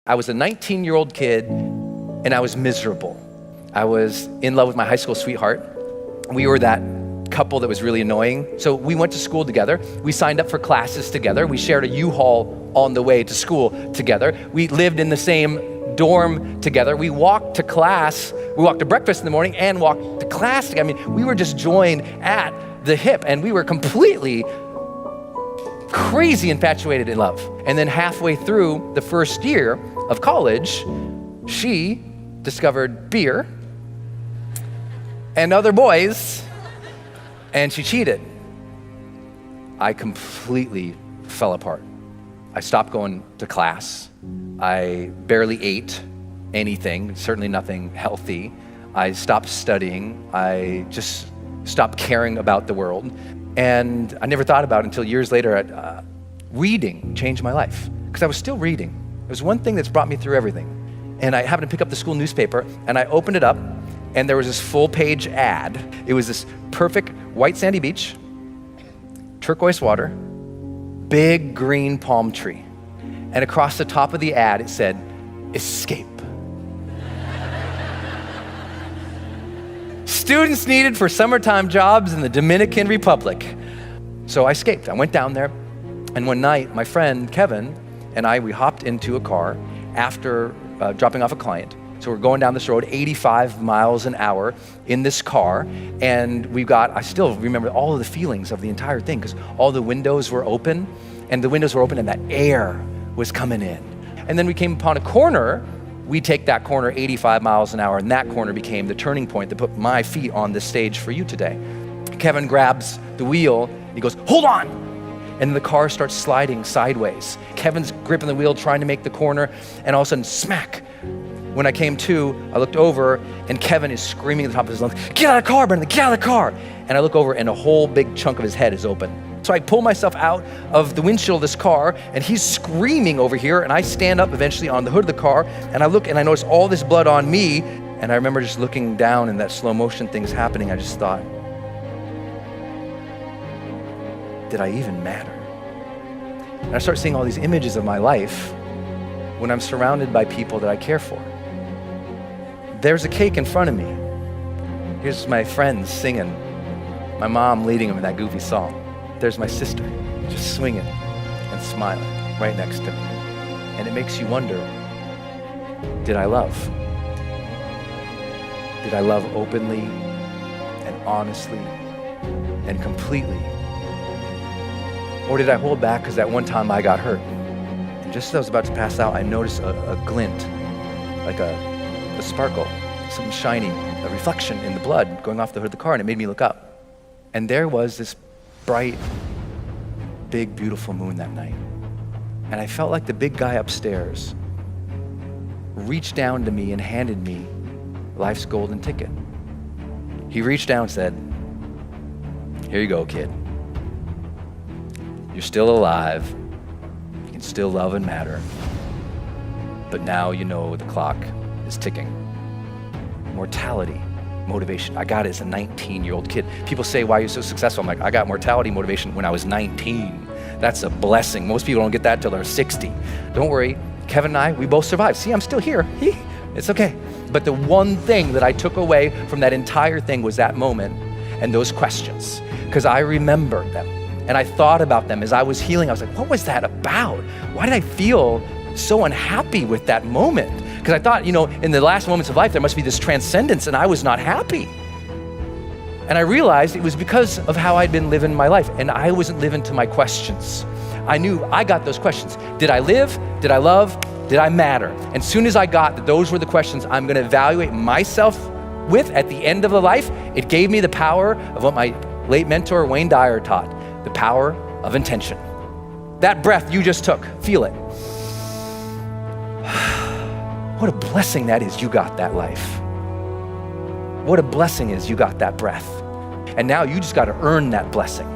I was a 19-year-old kid and I was miserable. I was in love with my high school sweetheart. We were that couple that was really annoying. So we went to school together. We signed up for classes together. We shared a U-Haul on the way to school together. We lived in the same dorm together. We walked to class. We walked to breakfast in the morning and walked to class together. I mean, we were just joined at the hip and we were completely crazy infatuated in love. And then halfway through the first year of college, she discovered beer and other boys, and she cheated. I completely fell apart. I stopped going to class. I barely ate anything, certainly nothing healthy. I stopped studying. I just stopped caring about the world. And I never thought about it until years later. Reading changed my life because I was still reading. It was one thing that's brought me through everything. And I happened to pick up the school newspaper and I opened it up and there was this full page ad. It was this perfect white sandy beach, turquoise water, big green palm tree. And across the top of the ad, it said, escape. Students needed for summertime jobs in the Dominican Republic. So I escaped. I went down there, and one night, my friend Kevin and I, we hopped into a car after dropping off a client. So we're going down this road, 85 miles an hour in this car, and I still remember all of the feelings of the entire thing, because all the windows were open, and that air was coming in. And then we came upon a corner. We take that corner 85 miles an hour, and that corner became the turning point that put my feet on this stage for you today. Kevin grabs the wheel, he goes, hold on! And the car starts sliding sideways. Kevin's gripping the wheel, trying to make the corner, and all of a sudden, smack! When I came to, I looked over, and Kevin is screaming at the top of his lungs, get out of the car, Brendan, get out of the car! And I look over, and a whole big chunk of his head is open. So I pull myself out of the windshield of this car, and he's screaming over here, and I stand up eventually on the hood of the car, and I look, and I notice all this blood on me, and I remember just looking down, and that slow motion thing's happening. I just thought, did I even matter? And I start seeing all these images of my life when I'm surrounded by people that I care for. There's a cake in front of me. Here's my friends singing, my mom leading them in that goofy song. There's my sister just swinging and smiling right next to me. And it makes you wonder, did I love? Did I love openly and honestly and completely? Or did I hold back because that one time I got hurt? And just as I was about to pass out, I noticed a glint, like a sparkle, something shining, a reflection in the blood going off the hood of the car, and it made me look up. And there was this bright, big, beautiful moon that night. And I felt like the big guy upstairs reached down to me and handed me life's golden ticket. He reached down and said, here you go, kid. You're still alive. You can still love and matter. But now you know the clock is ticking. Mortality, motivation. I got it as a 19-year-old kid. People say, why are you so successful? I'm like, I got mortality motivation when I was 19. That's a blessing. Most people don't get that till they're 60. Don't worry, Kevin and I, we both survived. See, I'm still here. It's okay. But the one thing that I took away from that entire thing was that moment and those questions, because I remembered them and I thought about them as I was healing. I was like, what was that about? Why did I feel so unhappy with that moment? Because I thought, in the last moments of life, there must be this transcendence, and I was not happy. And I realized it was because of how I'd been living my life, and I wasn't living to my questions. I knew I got those questions. Did I live? Did I love? Did I matter? And as soon as I got that those were the questions I'm gonna evaluate myself with at the end of the life, it gave me the power of what my late mentor, Wayne Dyer, taught, the power of intention. That breath you just took, feel it. What a blessing that is you got that life. What a blessing is you got that breath. And now you just got to earn that blessing.